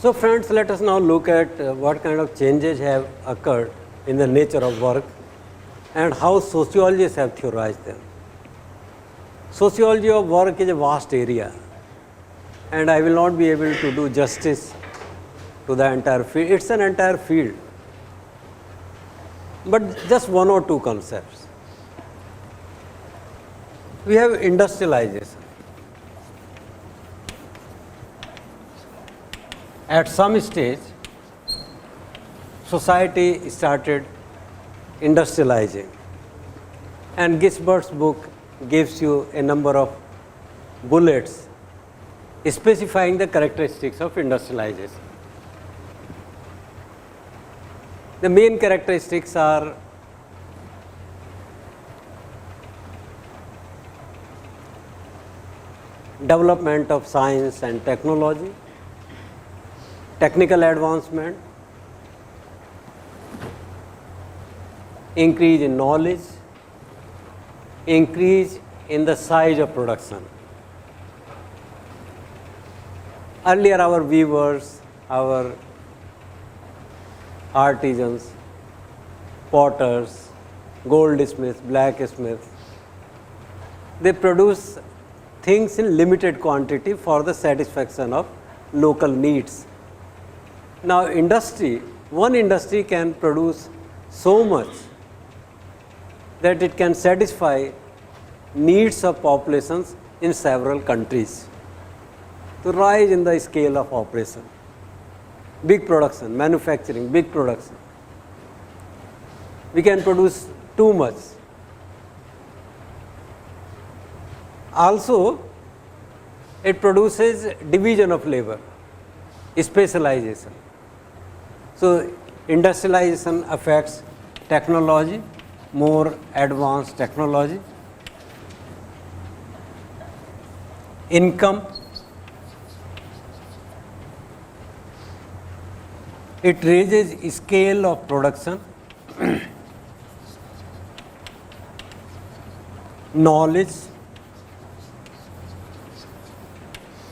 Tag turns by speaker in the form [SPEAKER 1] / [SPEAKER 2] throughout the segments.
[SPEAKER 1] So friends, let us now look at what kind of changes have occurred in the nature of work and how sociologists have theorized them. Sociology of work is a vast area, and I will not be able to do justice to the entire field. It's an entire field, but just one or two concepts. We have industrialization. At some stage, society started industrializing, and Gisbert's book gives you a number of bullets specifying the characteristics of industrialization. The main characteristics are development of science and technology, technical advancement, increase in knowledge, increase in the size of production. Earlier our weavers, our artisans, potters, goldsmiths, blacksmiths, they produce things in limited quantity for the satisfaction of local needs. Now one industry can produce so much that it can satisfy needs of populations in several countries. To rise in the scale of operation, big production, manufacturing, big production. We can produce too much. Also, it produces division of labor, specialization. So, industrialization affects technology, more advanced technology, income, it raises scale of production, knowledge.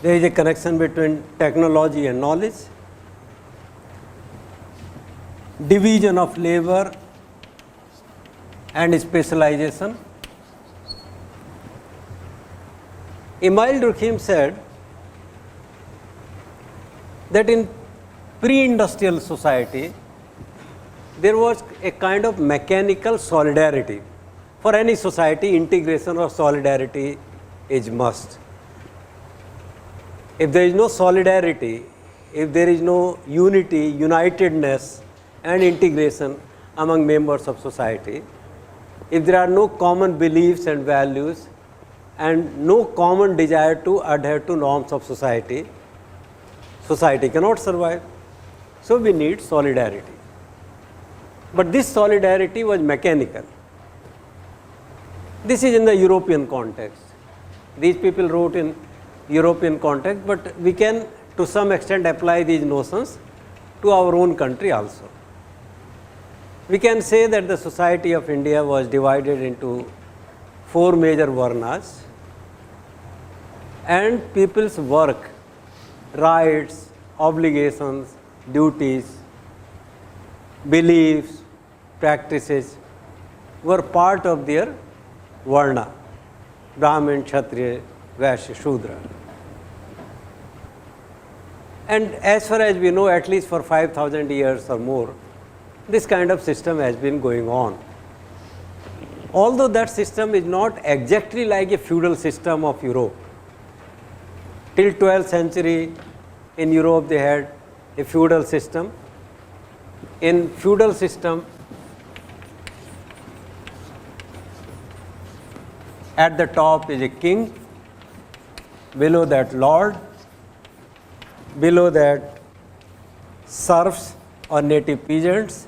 [SPEAKER 1] There is a connection between technology and knowledge, division of labor and specialization. Emile Durkheim said that in pre-industrial society, there was a kind of mechanical solidarity. For any society, integration or solidarity is must. If there is no solidarity, if there is no unity, unitedness and integration among members of society, if there are no common beliefs and values and no common desire to adhere to norms of society, society cannot survive. So we need solidarity. But this solidarity was mechanical. This is in the European context. These people wrote in European context, but we can to some extent apply these notions to our own country also. We can say that the society of India was divided into 4 major varnas, and people's work, rights, obligations, duties, beliefs, practices were part of their varna, Brahmin, Kshatriya, Vaishya, Shudra. And as far as we know, at least for 5,000 years or more, this kind of system has been going on. Although that system is not exactly like a feudal system of Europe. Till 12th century in Europe they had a feudal system. In feudal system, at the top is a king, below that lord, below that serfs or native peasants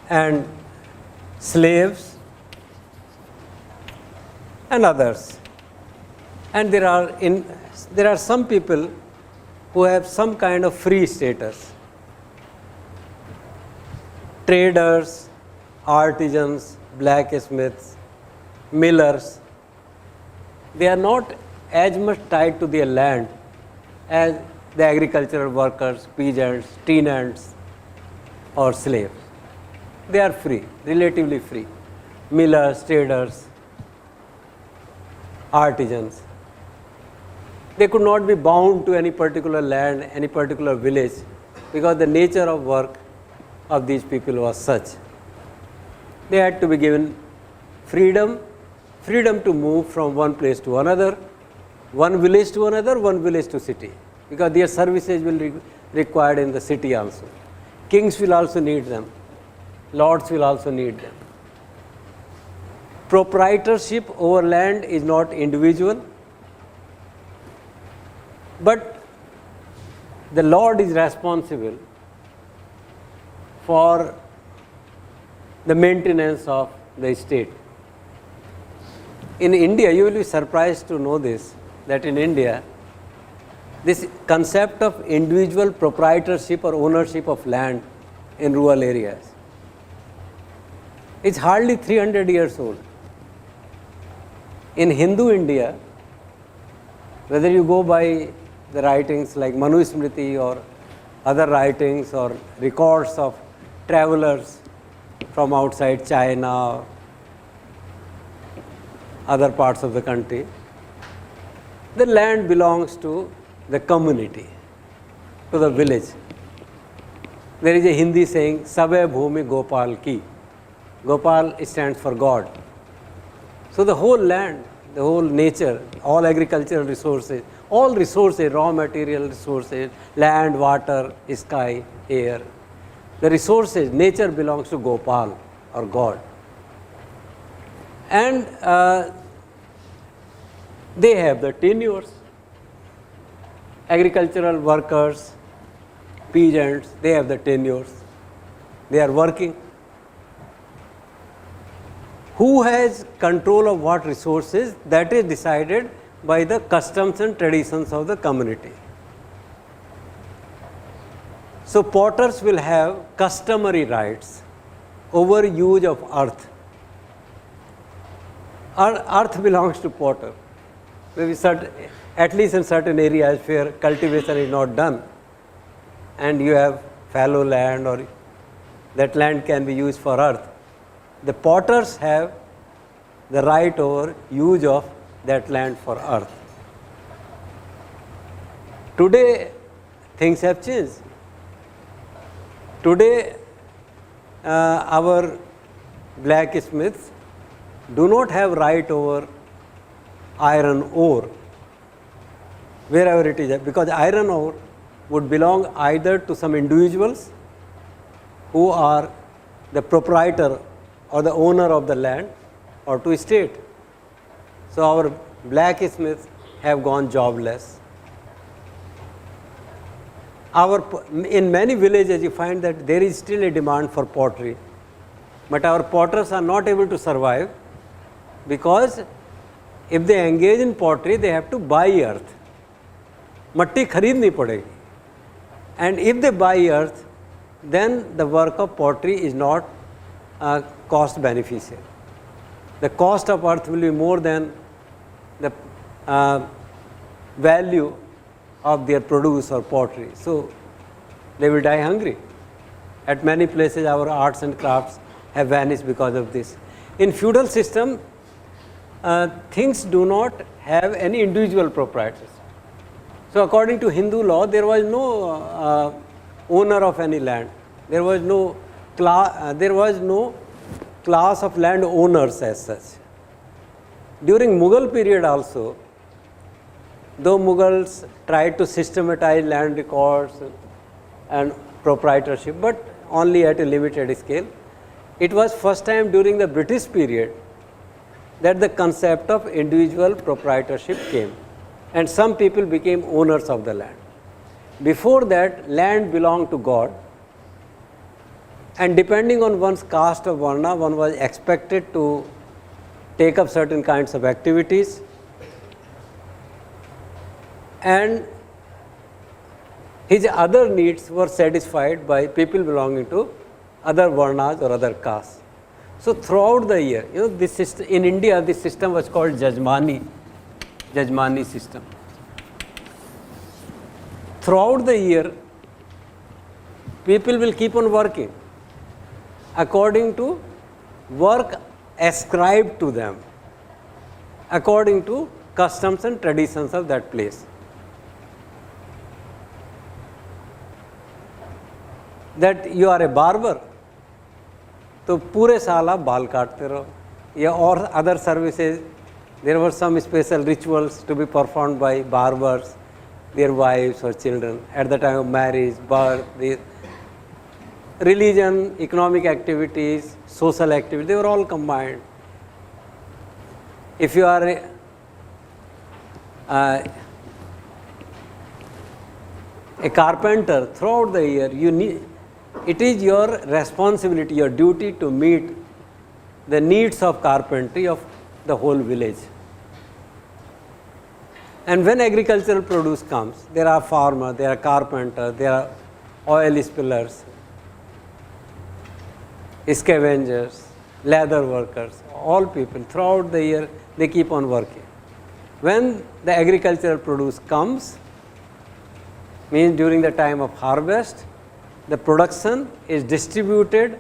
[SPEAKER 1] and slaves and others. And there are some people who have some kind of free status. Traders, artisans, blacksmiths, millers, they are not as much tied to their land as the agricultural workers, peasants, tenants or slaves. They are free, relatively free. Millers, traders, artisans. They could not be bound to any particular land, any particular village, because the nature of work of these people was such. They had to be given freedom to move from one place to another, one village to another, one village to city, because their services will be required in the city also. Kings will also need them. Lords will also need them. Proprietorship over land is not individual, but the lord is responsible for the maintenance of the estate. In India, you will be surprised to know this, that in India, this concept of individual proprietorship or ownership of land in rural areas is hardly 300 years old. In Hindu India, whether you go by the writings like Manu Smriti or other writings or records of travelers from outside China, other parts of the country, the land belongs to the community, to the village. There is a Hindi saying, Sabe Bhumi Gopal Ki. Gopal stands for God. So the whole land, the whole nature, all agricultural resources, all resources, raw material resources, land, water, sky, air, the resources, nature belongs to Gopal or God. And they have the tenures. Agricultural workers, peasants, they have the tenures. They are working. Who has control of what resources? That is decided by the customs and traditions of the community. So potters will have customary rights over use of earth. Earth belongs to potter. Maybe at least in certain areas where cultivation is not done and you have fallow land or that land can be used for earth, the potters have the right over use of that land for earth. Today, things have changed. Today, our blacksmiths do not have right over iron ore, wherever it is, because iron ore would belong either to some individuals who are the proprietor or the owner of the land, or to state. So our blacksmiths have gone jobless. In many villages you find that there is still a demand for pottery, but our potters are not able to survive because if they engage in pottery, they have to buy earth. Matti kharidni padegi. And if they buy earth, then the work of pottery is not cost beneficial. The cost of earth will be more than the value of their produce or pottery. So they will die hungry. At many places our arts and crafts have vanished because of this. In feudal system, things do not have any individual proprietors. So according to Hindu law, there was no owner of any land. There was no class of land owners as such. During Mughal period also, though Mughals tried to systematize land records and proprietorship, but only at a limited scale, it was first time during the British period that the concept of individual proprietorship came and some people became owners of the land. Before that, land belonged to God, and depending on one's caste or varna, one was expected to take up certain kinds of activities, and his other needs were satisfied by people belonging to other varnas or other castes. So throughout the year, this system, in India, this system was called Jajmani system. throughout the year, people will keep on working according to work ascribed to them, according to customs and traditions of that place. That you are a barber, तो पूरे साल आप बाल काटते रहो, या और other services. There were some special rituals to be performed by barbers, their wives or children at the time of marriage, birth, the religion, economic activities, social activities, they were all combined. If you are a carpenter, throughout the year, it is your responsibility, your duty to meet the needs of carpentry of the whole village. And when agricultural produce comes, there are farmers, there are carpenters, there are oil spillers, scavengers, leather workers, all people throughout the year, they keep on working. When the agricultural produce comes, means during the time of harvest, the production is distributed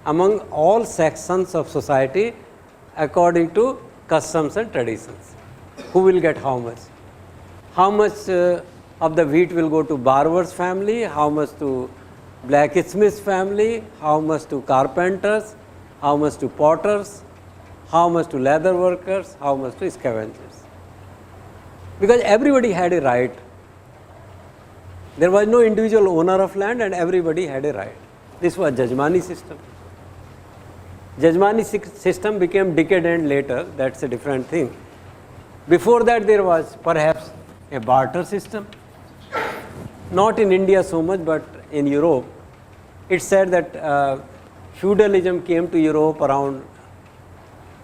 [SPEAKER 1] among all sections of society according to customs and traditions. Who will get how much? How much of the wheat will go to barber's family, how much to blacksmith's family, how much to carpenters, how much to potters, how much to leather workers, how much to scavengers. Because everybody had a right. There was no individual owner of land and everybody had a right. This was Jajmani system. Jajmani system became decadent later, that's a different thing. Before that there was perhaps a barter system. Not in India so much, but in Europe. It's said that feudalism came to Europe around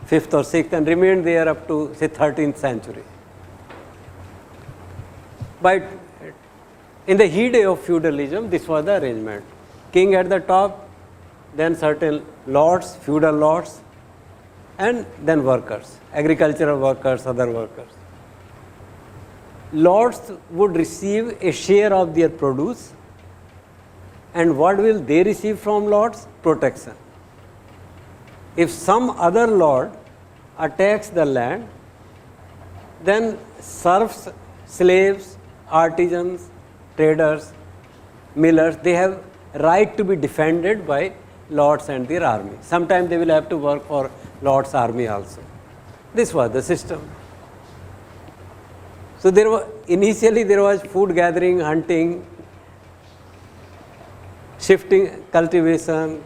[SPEAKER 1] 5th or 6th and remained there up to say 13th century. But in the heyday of feudalism, this was the arrangement. King at the top, then certain lords, feudal lords, and then workers, agricultural workers, other workers. Lords would receive a share of their produce, and what will they receive from lords? Protection. If some other lord attacks the land, then serfs, slaves, artisans, traders, millers, they have right to be defended by lords and their army. Sometimes they will have to work for lord's army also. This was the system. So initially there was food gathering, hunting, shifting, cultivation,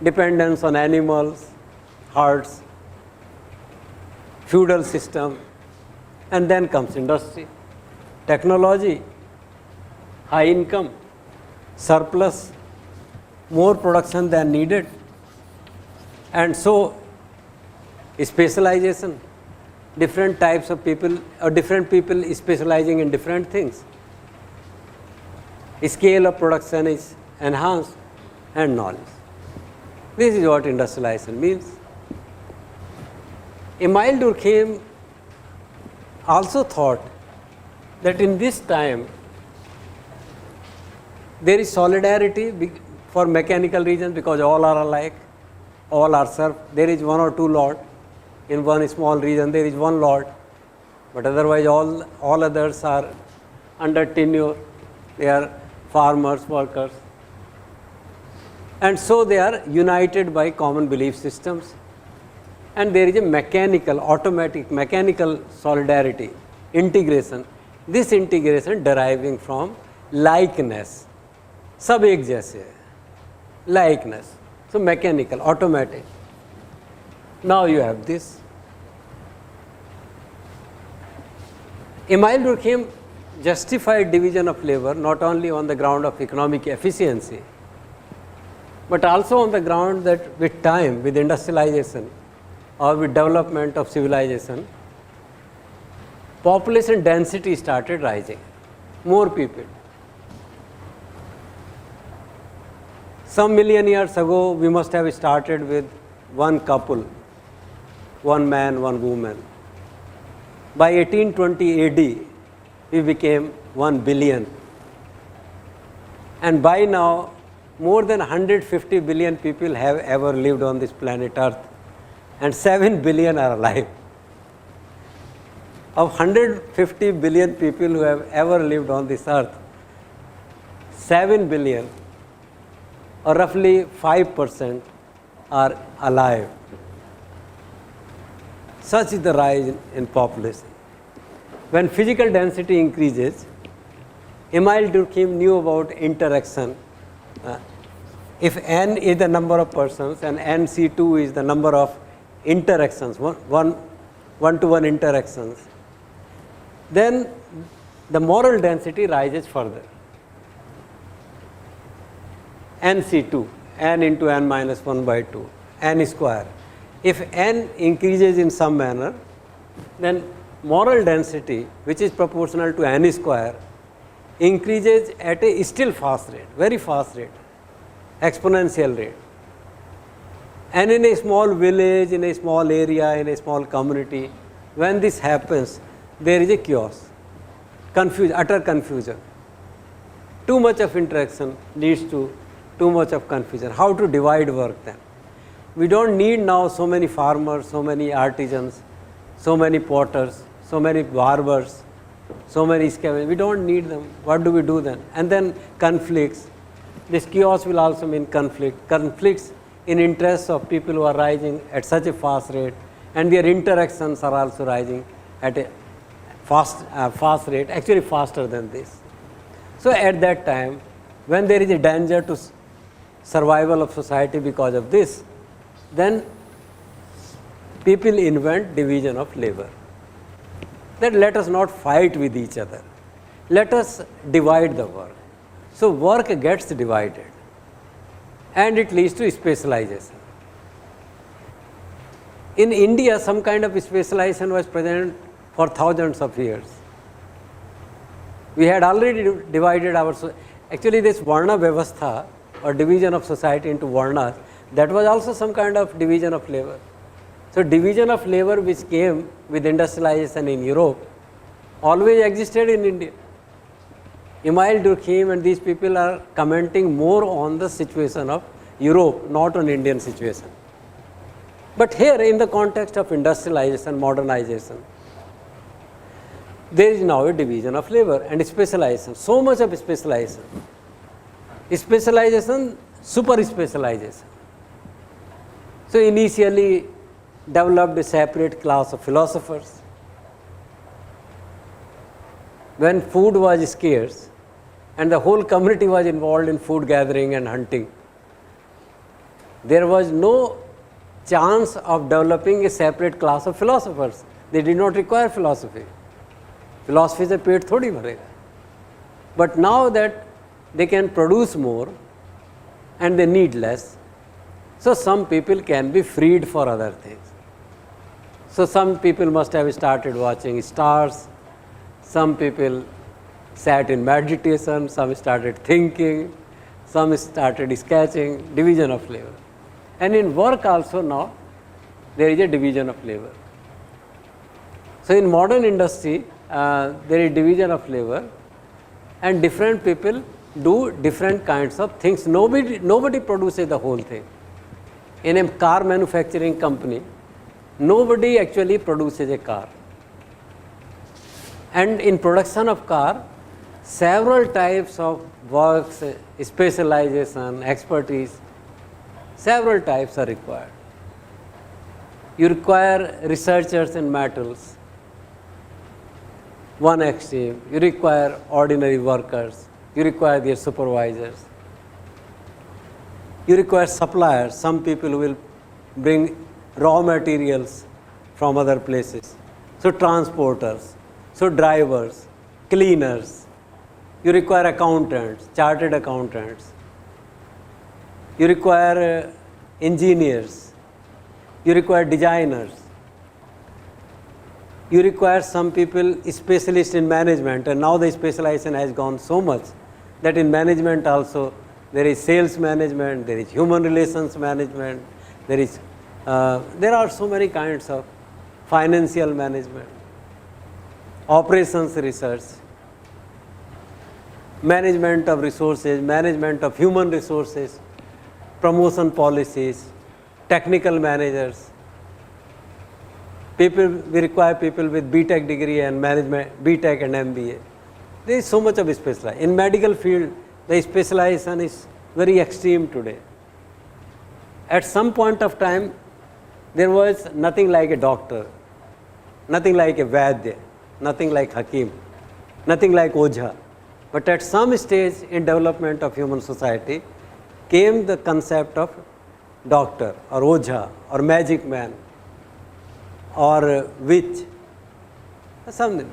[SPEAKER 1] dependence on animals, herds, feudal system, and then comes industry, technology, high income, surplus, more production than needed, and so specialization, different types of people or different people specializing in different things. Scale of production is enhanced and knowledge. This is what industrialization means. Emile Durkheim also thought that in this time there is solidarity for mechanical reasons because all are alike, all are serfs. There is one or two lords. In one small region there is one lord, but otherwise all others are under tenure. They are farmers, workers. And so they are united by common belief systems. And there is a mechanical, automatic, mechanical solidarity, integration. This integration deriving from likeness. सब एक जैसे है, likeness. So mechanical, automatic. Now you have this. Emile Durkheim justified division of labor not only on the ground of economic efficiency, but also on the ground that with time, with industrialization or with development of civilization, population density started rising, more people. Some million years ago, we must have started with one couple, one man, one woman. By 1820 AD, we became 1 billion. And by now, more than 150 billion people have ever lived on this planet Earth, and 7 billion are alive. Of 150 billion people who have ever lived on this earth, 7 billion, or roughly 5%, are alive. Such is the rise in population. When physical density increases, Emile Durkheim knew about interaction. If n is the number of persons and nc2 is the number of interactions, one-to-one interactions, then the moral density rises further. nc2, n into n minus 1 by 2, n square. If n increases in some manner, then moral density, which is proportional to n square, increases at a still fast rate, very fast rate, exponential rate. And in a small village, in a small area, in a small community, when this happens, there is a chaos, confusion, utter confusion. Too much of interaction leads to too much of confusion. How to divide work then? We don't need now so many farmers, so many artisans, so many potters, so many barbers, so many scavengers. We don't need them. What do we do then? And then conflicts. This chaos will also mean conflict. Conflicts in interests of people who are rising at such a fast rate, and their interactions are also rising at a fast rate, actually faster than this. So at that time, when there is a danger to survival of society because of this, then people invent division of labor. That let us not fight with each other. Let us divide the work. So work gets divided, and it leads to specialization. In India, some kind of specialization was present for thousands of years. We had already divided our, actually this Varna Vyavastha, or division of society into Varnas, that was also some kind of division of labor. So division of labor which came with industrialization in Europe always existed in India. Emile Durkheim and these people are commenting more on the situation of Europe, not on Indian situation. But here, in the context of industrialization, modernization, there is now a division of labor and specialization, so much of specialization. Specialization, super specialization. So initially developed a separate class of philosophers. When food was scarce and the whole community was involved in food gathering and hunting, there was no chance of developing a separate class of philosophers. They did not require philosophy. Philosophy से पेट थोड़ी भरेगा. But now that they can produce more and they need less, so some people can be freed for other things. So some people must have started watching stars, some people sat in meditation, some started thinking, some started sketching, division of labor. And in work also now, there is a division of labor. So in modern industry, there is division of labor, and different people do different kinds of things. Nobody produces the whole thing. In a car manufacturing company, nobody actually produces a car. And in production of car, several types of works, specialization, expertise, several types are required. You require researchers in metals, one extreme. You require ordinary workers. You require their supervisors. You require suppliers, some people who will bring raw materials from other places. So transporters, so drivers, cleaners. You require accountants, chartered accountants. You require engineers. You require designers. You require some people specialists in management, and now the specialization has gone so much that in management also there is sales management, there is human relations management, there are so many kinds of financial management, operations research. management of resources, management of human resources, promotion policies, technical managers. People, we require people with BTech degree and management, BTech and MBA. There is so much of specialization. In medical field, the specialization is very extreme today. At some point of time, there was nothing like a doctor, nothing like a Vaidya, nothing like Hakim, nothing like Ojha. But at some stage in development of human society came the concept of doctor or Ojha or magic man or witch, something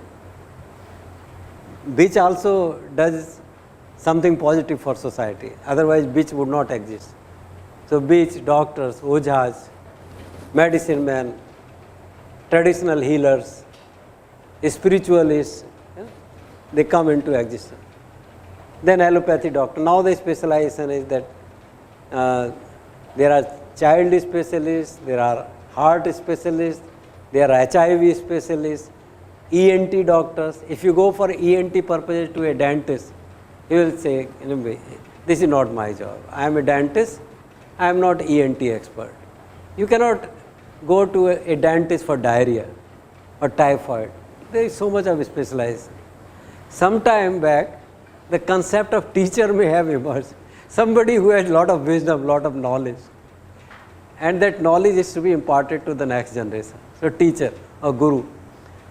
[SPEAKER 1] which also does something positive for society. Otherwise, witch would not exist. So, witch, doctors, Ojhas, medicine men, traditional healers, spiritualists, they come into existence. Then allopathy doctor. Now the specialization is that there are child specialists, there are heart specialists, there are HIV specialists, ENT doctors. If you go for ENT purposes to a dentist, he will say, this is not my job. I am a dentist, I am not ENT expert. You cannot go to a dentist for diarrhea or typhoid. There is so much of specialization. Some time back, the concept of teacher may have emerged. Somebody who has lot of wisdom, lot of knowledge, and that knowledge is to be imparted to the next generation. So teacher or guru.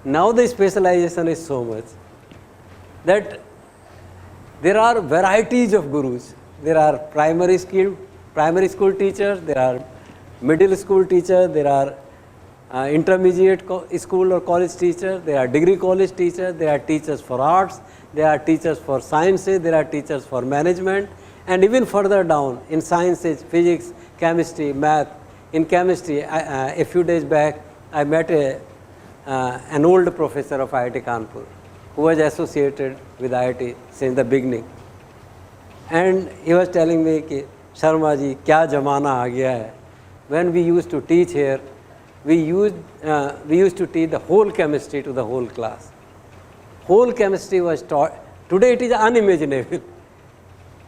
[SPEAKER 1] Now the specialization is so much that there are varieties of gurus. There are primary school teachers, there are middle school teachers, there are intermediate school or college teachers, there are degree college teachers, there are teachers for arts, there are teachers for sciences, there are teachers for management, and even further down in sciences, physics, chemistry, math. In chemistry, a few days back, I met an old professor of IIT Kanpur who was associated with IIT since the beginning. And he was telling me, कि शर्मा जी क्या ज़माना आ गया है. When we used to teach here, we used to teach the whole chemistry to the whole class. Whole chemistry was taught. Today it is unimaginable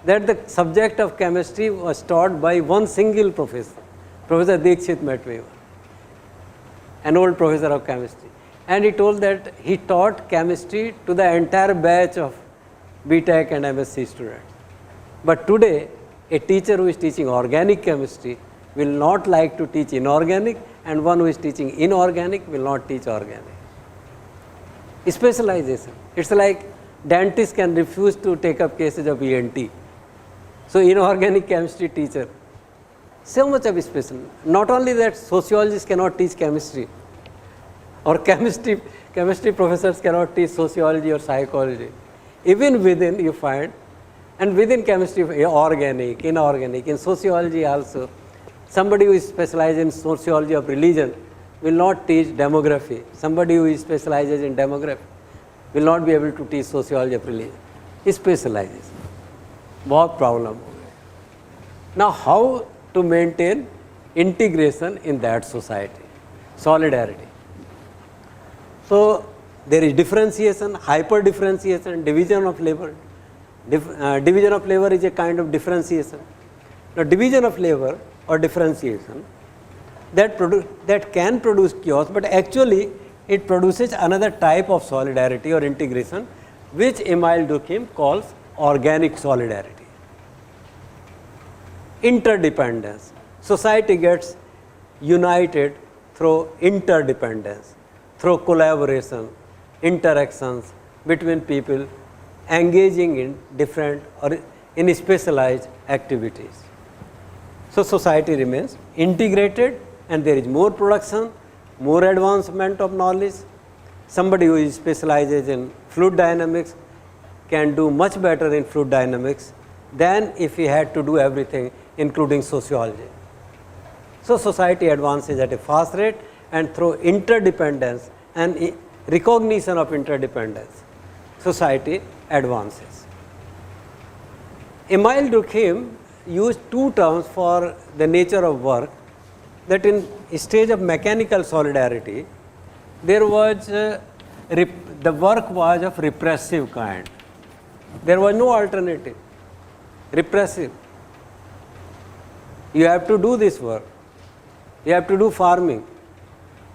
[SPEAKER 1] that the subject of chemistry was taught by one single professor. Professor Dikshit met me, an old professor of chemistry. And he told that he taught chemistry to the entire batch of BTech and MSc students. But today, a teacher who is teaching organic chemistry will not like to teach inorganic, and one who is teaching inorganic will not teach organic. Specialization. It's like dentists can refuse to take up cases of ENT. So inorganic chemistry teacher. So much of special. Not only that, sociologists cannot teach chemistry, or chemistry professors cannot teach sociology or psychology. Even within you find, and within chemistry, organic, inorganic, in sociology also, somebody who is specialized in sociology of religion will not teach demography. Somebody who is specializes in demography will not be able to teach sociology of religion. He specializes. बहुत problem हो गया. Now how to maintain integration in that society? Solidarity. So there is differentiation, hyper differentiation, division of labor. Division of labor is a kind of differentiation. Now division of labor or differentiation that can produce chaos, but actually it produces another type of solidarity or integration, which Emile Durkheim calls organic solidarity. Interdependence. Society gets united through interdependence, through collaboration, interactions between people engaging in different or in specialized activities. So society remains integrated, and there is more production, more advancement of knowledge. Somebody who specializes in fluid dynamics can do much better in fluid dynamics than if he had to do everything, including sociology. So society advances at a fast rate, and through interdependence and recognition of interdependence, society advances. Emile Durkheim used two terms for the nature of work, that in a stage of mechanical solidarity, there was the work was of repressive kind. There was no alternative. Repressive. You have to do this work. You have to do farming.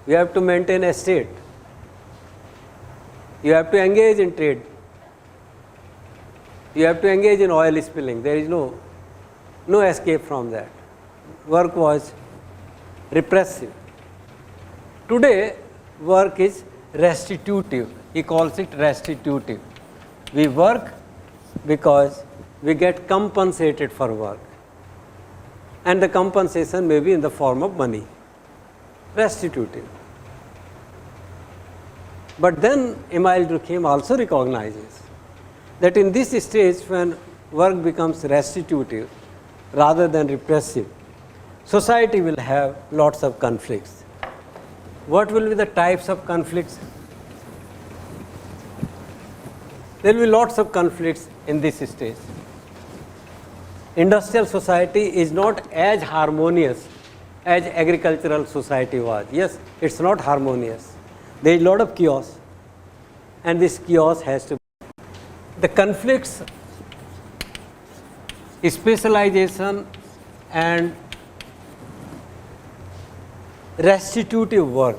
[SPEAKER 1] You have to maintain estate. You have to engage in trade. You have to engage in oil spilling. There is no escape from that. Work was repressive. Today, work is restitutive. He calls it restitutive. We work because we get compensated for work. And the compensation may be in the form of money. Restitutive. But then Emile Durkheim also recognizes that in this stage, when work becomes restitutive rather than repressive, society will have lots of conflicts. What will be the types of conflicts? There will be lots of conflicts in this stage. Industrial society is not as harmonious as agricultural society was. Yes, it's not harmonious. There is a lot of chaos, and this chaos has to be. The conflicts, specialization and restitutive work.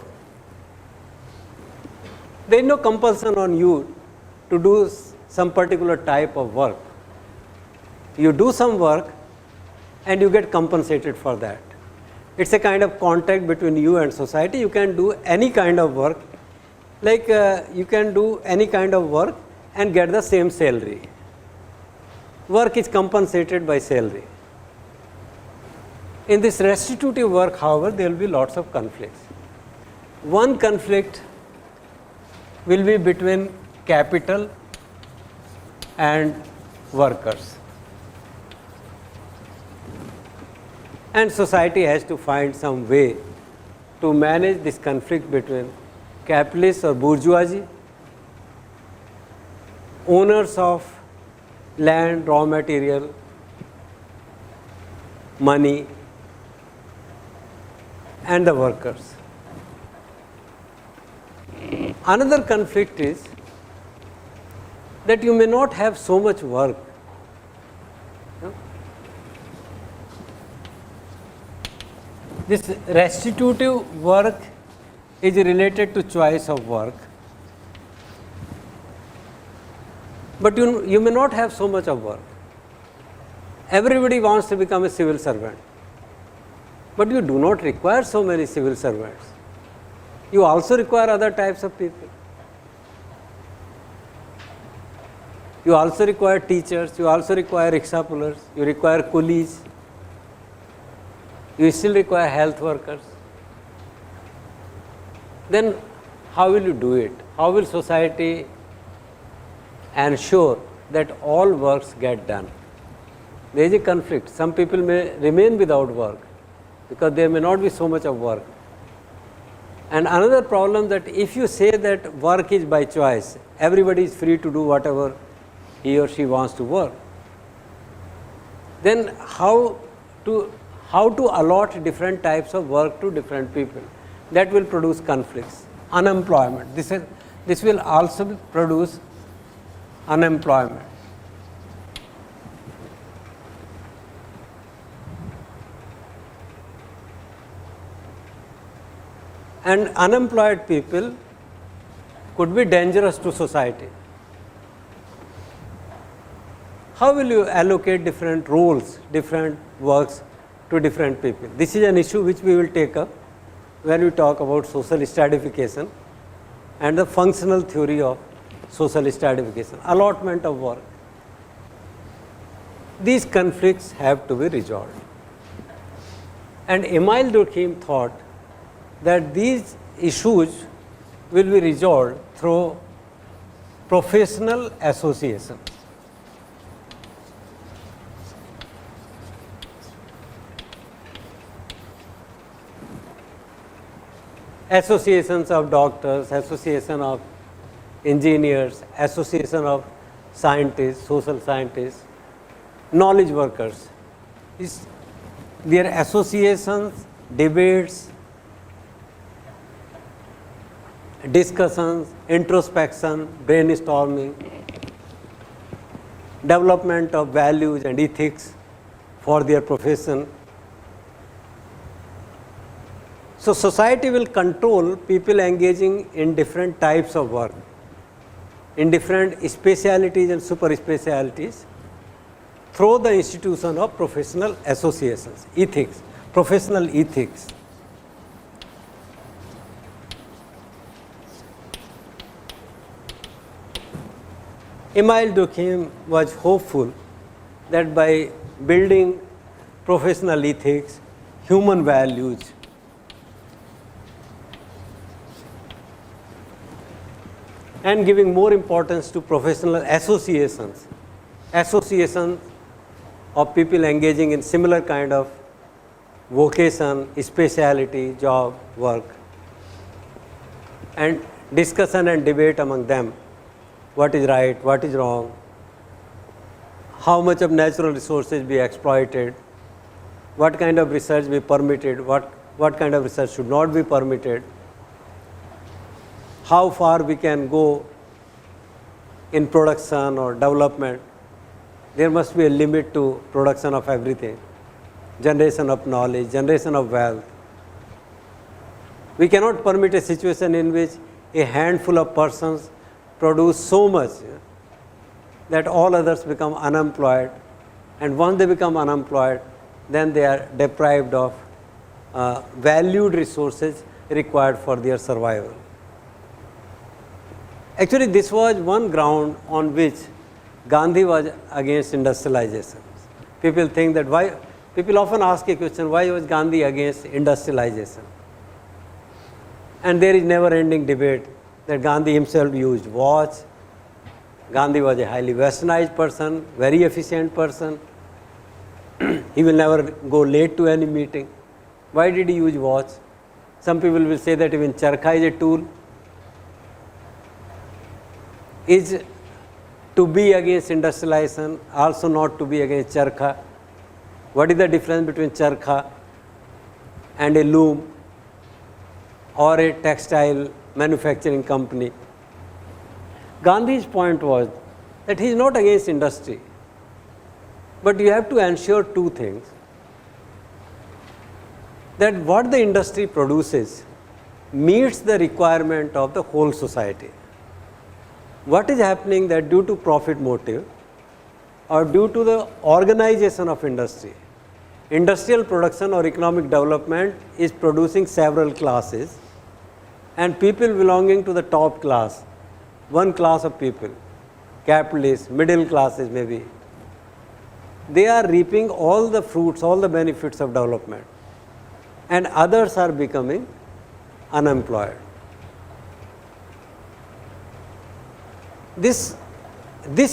[SPEAKER 1] There is no compulsion on you to do some particular type of work. You do some work and you get compensated for that. It's a kind of contact between you and society. You can do any kind of work, like you can do any kind of work and get the same salary. Work is compensated by salary. In this restitutive work, however, there will be lots of conflicts. One conflict will be between capital and workers. And society has to find some way to manage this conflict between capitalists or bourgeoisie, owners of land, raw material, money, and the workers. Another conflict is that you may not have so much work. This restitutive work is related to choice of work, but you may not have so much of work. Everybody wants to become a civil servant, but you do not require so many civil servants. You also require other types of people. You also require teachers, you also require rickshaw pullers, you require coolies, you still require health workers. Then how will you do it? How will society ensure that all works get done? There is a conflict. Some people may remain without work because there may not be so much of work. And another problem, that if you say that work is by choice, everybody is free to do whatever he or she wants to work, then how to allot different types of work to different people? That will produce conflicts. Unemployment. This will also produce unemployment. And unemployed people could be dangerous to society. How will you allocate different roles, different works to different people? This is an issue which we will take up when we talk about social stratification and the functional theory of social stratification, allotment of work. These conflicts have to be resolved. And Emile Durkheim thought that these issues will be resolved through professional association. Associations of doctors, association of engineers, association of scientists, social scientists, knowledge workers. Their associations, debates, discussions, introspection, brainstorming, development of values and ethics for their profession. So society will control people engaging in different types of work, in different specialities and super specialities, through the institution of professional associations, ethics, professional ethics. Emile Durkheim was hopeful that by building professional ethics, human values, and giving more importance to professional associations of people engaging in similar kind of vocation, speciality, job, work, and discussion and debate among them, what is right, what is wrong, how much of natural resources be exploited, what kind of research be permitted, what kind of research should not be permitted, how far we can go in production or development. There must be a limit to production of everything, generation of knowledge, generation of wealth. We cannot permit a situation in which a handful of persons produce so much that all others become unemployed, and once they become unemployed, then they are deprived of valued resources required for their survival. Actually, this was one ground on which Gandhi was against industrialization. People think that why, people often ask a question, why was Gandhi against industrialization? And there is never ending debate that Gandhi himself used watch. Gandhi was a highly westernized person, very efficient person. He will never go late to any meeting. Why did he use watch? Some people will say that even charkha is a tool. Is to be against industrialization also not to be against charkha? What is the difference between charkha and a loom or a textile manufacturing company? Gandhi's point was that he is not against industry, but you have to ensure two things: that what the industry produces meets the requirement of the whole society. What is happening that due to profit motive or due to the organization of industry, industrial production or economic development is producing several classes, and people belonging to the top class, one class of people, capitalists, middle classes maybe, they are reaping all the fruits, all the benefits of development, and others are becoming unemployed. This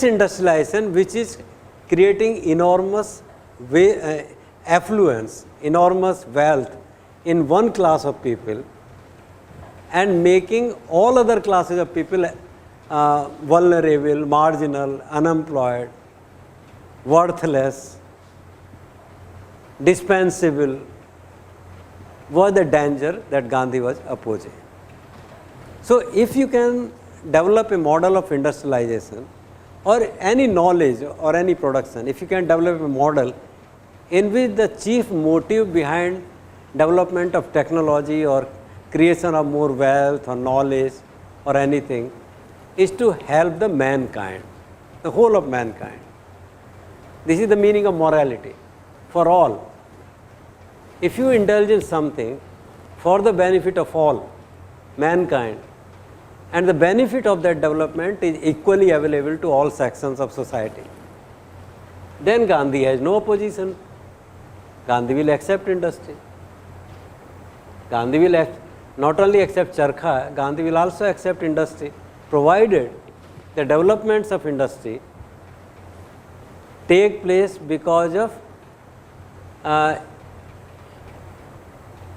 [SPEAKER 1] industrialization, which is creating enormous affluence, enormous wealth in one class of people, and making all other classes of people vulnerable, marginal, unemployed, worthless, dispensable, was the danger that Gandhi was opposing. So if you can develop a model of industrialization or any knowledge or any production, if you can develop a model in which the chief motive behind development of technology or creation of more wealth or knowledge or anything is to help the mankind, the whole of mankind. This is the meaning of morality for all. If you indulge in something for the benefit of all mankind, and the benefit of that development is equally available to all sections of society, then Gandhi has no opposition. Gandhi will accept industry. Gandhi will not only accept charkha, Gandhi will also accept industry, provided the developments of industry take place because of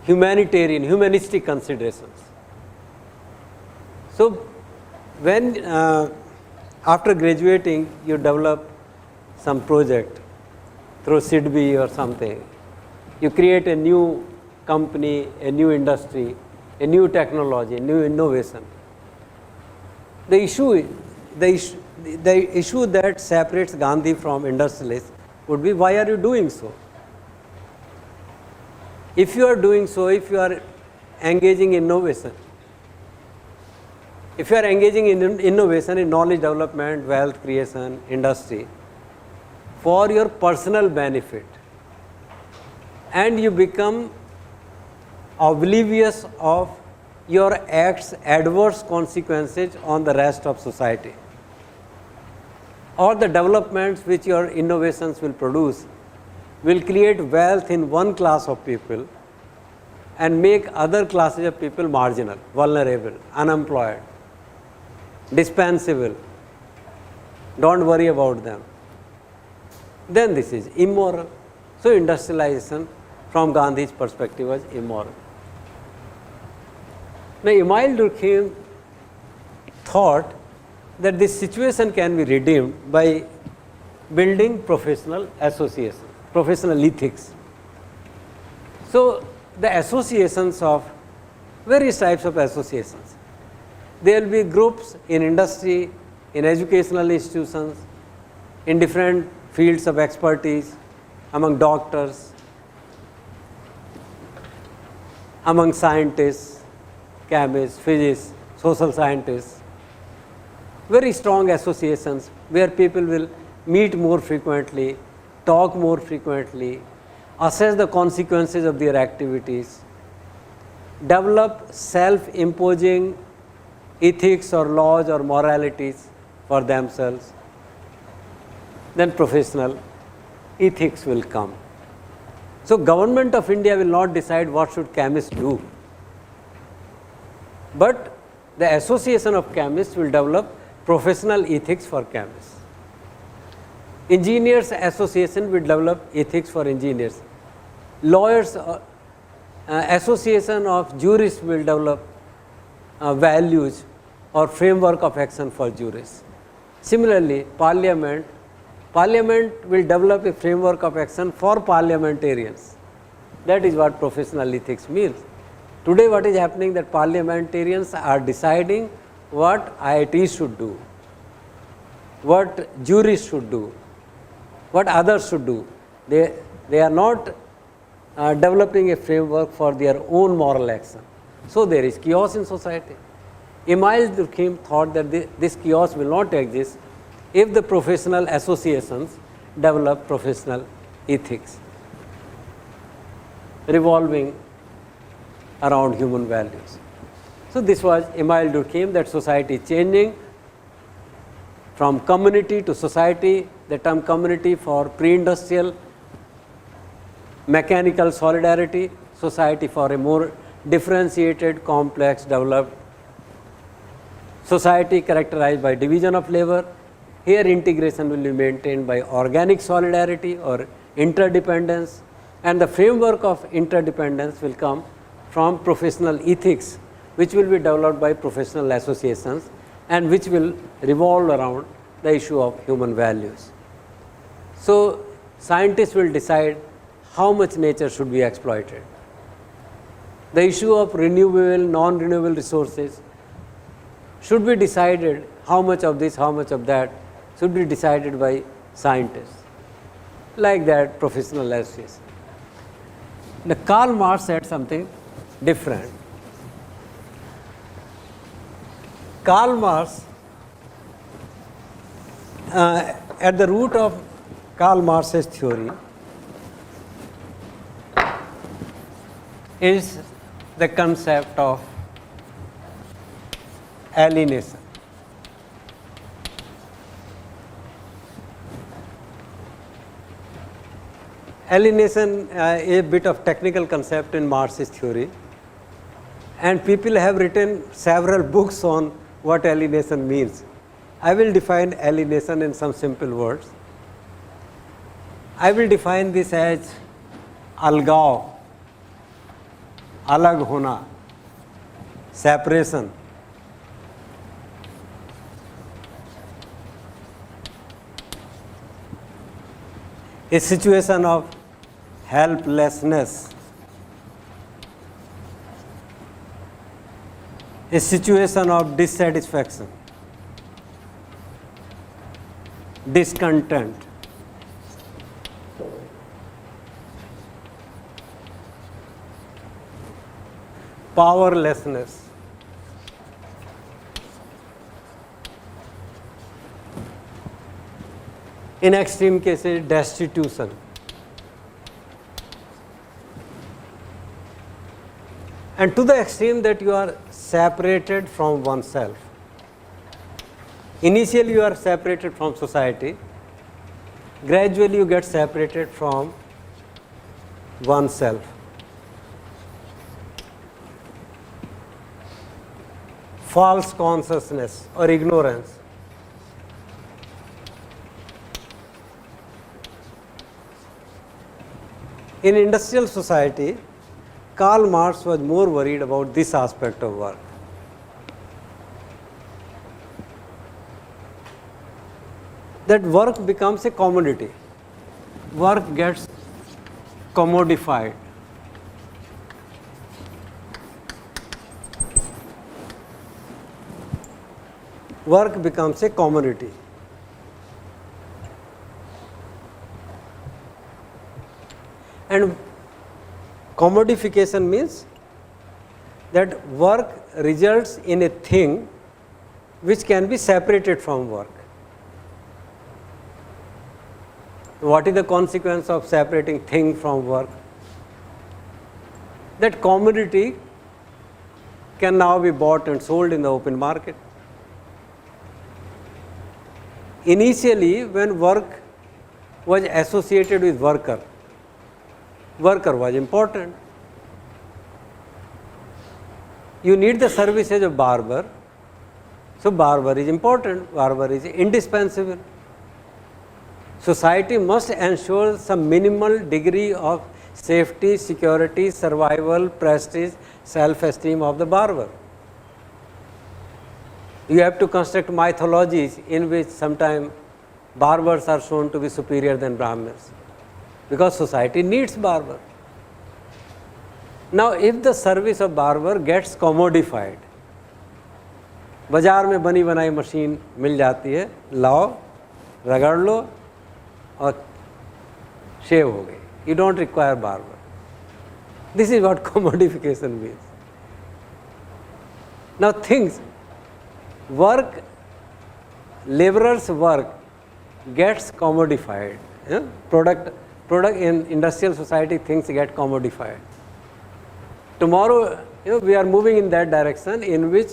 [SPEAKER 1] humanistic considerations. So when after graduating you develop some project through SIDBI or something, you create a new company, a new industry, a new technology, a new innovation. The issue the issue that separates Gandhi from industrialists would be, why are you doing so? If you are doing so, if you are engaging in innovation, if you are engaging in innovation, in knowledge development, wealth creation, industry, for your personal benefit, and you become oblivious of your acts' adverse consequences on the rest of society, or the developments which your innovations will produce will create wealth in one class of people and make other classes of people marginal, vulnerable, unemployed, dispensable, don't worry about them, then this is immoral. So industrialization from Gandhi's perspective was immoral. Now Emile Durkheim thought that this situation can be redeemed by building professional associations, professional ethics. So the associations of various types of associations. There will be groups in industry, in educational institutions, in different fields of expertise, among doctors, among scientists, chemists, physicists, social scientists. Very strong associations where people will meet more frequently, talk more frequently, assess the consequences of their activities, develop self-imposing ethics or laws or moralities for themselves. Then professional ethics will come. So government of India will not decide what should chemists do, but the association of chemists will develop professional ethics for chemists. Engineers association will develop ethics for engineers. Lawyers association of jurists will develop values or framework of action for jurists. Similarly, parliament will develop a framework of action for parliamentarians. That is what professional ethics means. Today what is happening, that parliamentarians are deciding what IITs should do, what juries should do, what others should do. They are not developing a framework for their own moral action. So there is chaos in society. Emile Durkheim thought that this chaos will not exist if the professional associations develop professional ethics revolving around human values. So this was Emile Durkheim, that society changing from community to society, the term community for pre-industrial mechanical solidarity, society for a more differentiated, complex, developed society characterized by division of labor. Here integration will be maintained by organic solidarity or interdependence, and the framework of interdependence will come from professional ethics, which will be developed by professional associations and which will revolve around the issue of human values. So scientists will decide how much nature should be exploited. The issue of renewable, non-renewable resources should be decided, how much of this, how much of that, should be decided by scientists. Like that, professional association. Now Karl Marx said something different. Karl Marx, at the root of Karl Marx's theory is the concept of alienation. Alienation is a bit of technical concept in Marx's theory, and people have written several books on what alienation means. I will define alienation in some simple words. I will define this as अलगाव, अलग होना, separation, a situation of helplessness, a situation of dissatisfaction, discontent, powerlessness, in extreme cases destitution. And to the extreme that you are separated from oneself. Initially you are separated from society, gradually you get separated from oneself. False consciousness or ignorance. In industrial society, Karl Marx was more worried about this aspect of work. That work becomes a commodity. Work gets commodified. Work becomes a commodity. And commodification means that work results in a thing which can be separated from work. What is the consequence of separating thing from work? That commodity can now be bought and sold in the open market. Initially, when work was associated with worker was important. You need the services of barber, so barber is important, barber is indispensable. Society must ensure some minimal degree of safety, security, survival, prestige, self-esteem of the barber. You have to construct mythologies in which sometimes barbers are shown to be superior than Brahmins, because society needs barber. Now, if the service of barber gets commodified, बाजार में बनी बनाई machine मिल जाती है, लाओ, रगड़ लो और शेव हो गई. You don't require barber. This is what commodification means. Now things, work, laborers' work gets commodified. Product in industrial society, things get commodified. Tomorrow, we are moving in that direction in which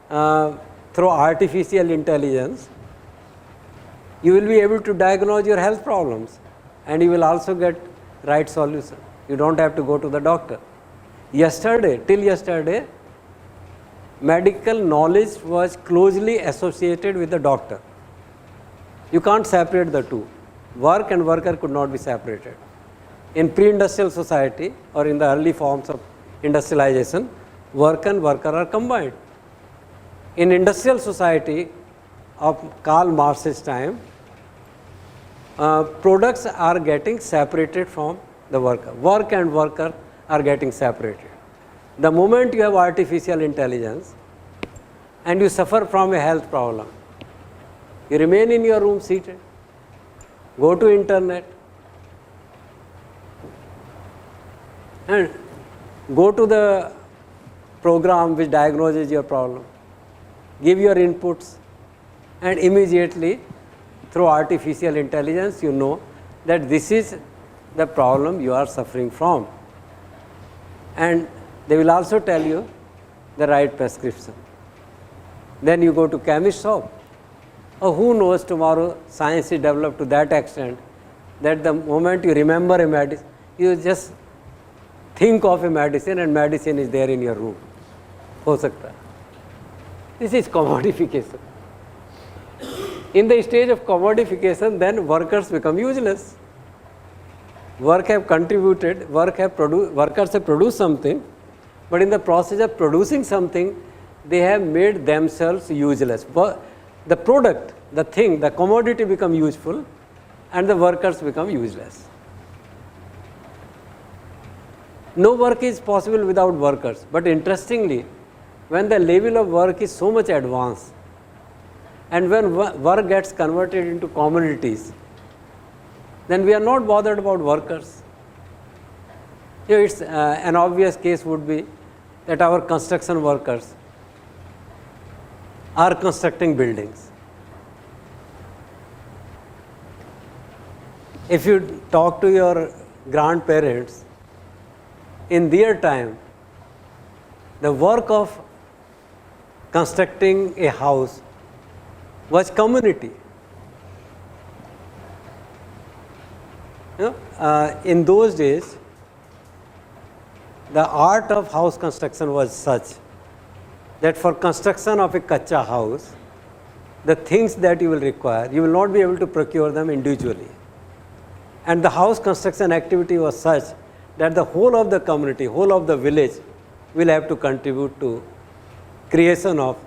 [SPEAKER 1] through artificial intelligence, you will be able to diagnose your health problems and you will also get right solution. You don't have to go to the doctor. Till yesterday, medical knowledge was closely associated with the doctor. You can't separate the two. Work and worker could not be separated. In pre-industrial society or in the early forms of industrialization, work and worker are combined. In industrial society of Karl Marx's time, products are getting separated from the worker. Work and worker are getting separated. The moment you have artificial intelligence and you suffer from a health problem, you remain in your room seated, go to internet and go to the program which diagnoses your problem, give your inputs, and immediately through artificial intelligence you know that this is the problem you are suffering from, and they will also tell you the right prescription. Then you go to chemist shop. Oh, who knows, tomorrow science is developed to that extent that the moment you remember a medicine, you just think of a medicine and medicine is there in your room. Ho sakta hai. This is commodification. In the stage of commodification, then workers become useless. Work have contributed, workers have produced something, but in the process of producing something, they have made themselves useless. The product, the thing, the commodity become useful and the workers become useless. No work is possible without workers, but interestingly, when the level of work is so much advanced And when work gets converted into commodities, then we are not bothered about workers. Here it's an obvious case would be that our construction workers are constructing buildings. If you talk to your grandparents, in their time, the work of constructing a house was community. In those days, the art of house construction was such that for construction of a kacha house, the things that you will require, you will not be able to procure them individually. And the house construction activity was such that the whole of the community, whole of the village will have to contribute to creation of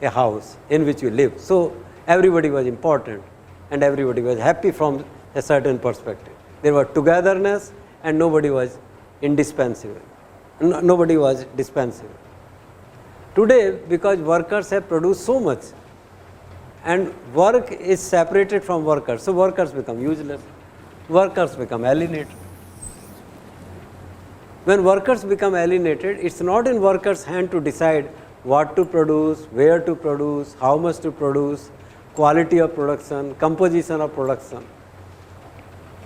[SPEAKER 1] a house in which you live. So everybody was important and everybody was happy from a certain perspective. There was togetherness and nobody was indispensable. Nobody was dispensable. Today, because workers have produced so much and work is separated from workers, so workers become useless, workers become alienated. When workers become alienated, it's not in workers' hand to decide what to produce, where to produce, how much to produce, quality of production, composition of production.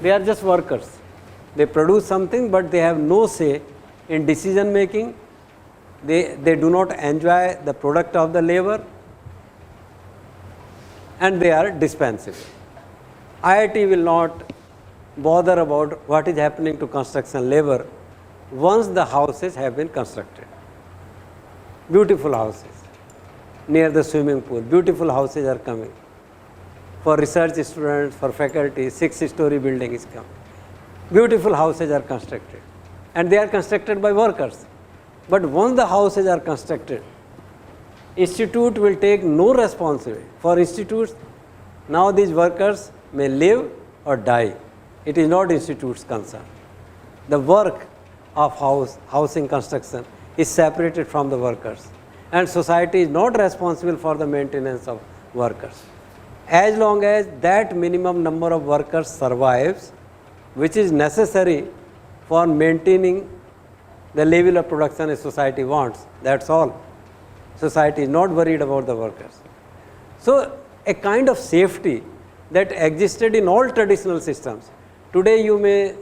[SPEAKER 1] They are just workers. They produce something, but they have no say in decision making. They do not enjoy the product of the labor, and they are dispensable. IIT will not bother about what is happening to construction labor once the houses have been constructed. Beautiful houses near the swimming pool, beautiful houses are coming. For research students, for faculty, 6-story building is coming. Beautiful houses are constructed, and they are constructed by workers. But once the houses are constructed, institute will take no responsibility. For institutes, now these workers may live or die. It is not institute's concern. The work of housing construction is separated from the workers, and society is not responsible for the maintenance of workers. As long as that minimum number of workers survives, which is necessary for maintaining the level of production a society wants, that's all. Society is not worried about the workers. So a kind of safety that existed in all traditional systems. Today you may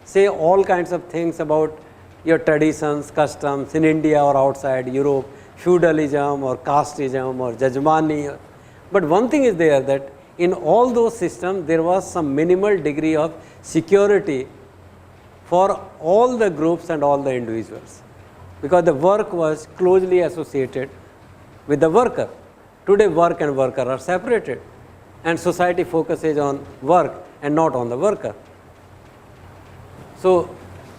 [SPEAKER 1] say all kinds of things about your traditions, customs in India or outside Europe, feudalism or casteism or jajmani. But one thing is there, that in all those systems there was some minimal degree of security for all the groups and all the individuals, because the work was closely associated with the worker. Today work and worker are separated, and society focuses on work and not on the worker. So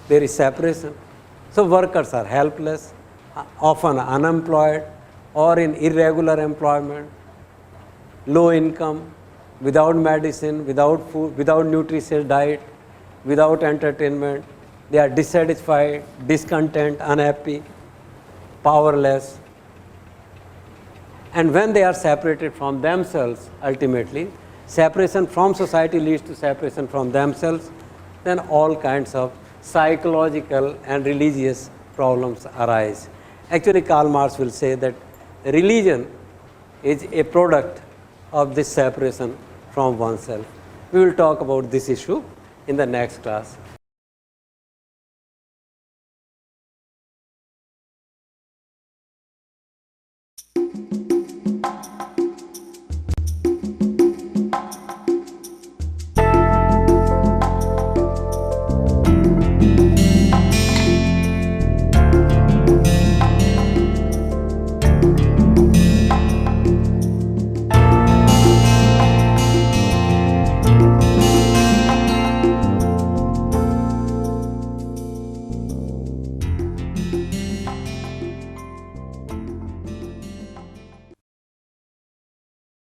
[SPEAKER 1] there is separation. So workers are helpless, often unemployed or in irregular employment, low income, without medicine, without food, without nutritious diet, without entertainment. They are dissatisfied, discontent, unhappy, powerless. And when they are separated from themselves, ultimately, separation from society leads to separation from themselves, then all kinds of psychological and religious problems arise. Actually, Karl Marx will say that religion is a product of this separation from oneself. We will talk about this issue in the next class.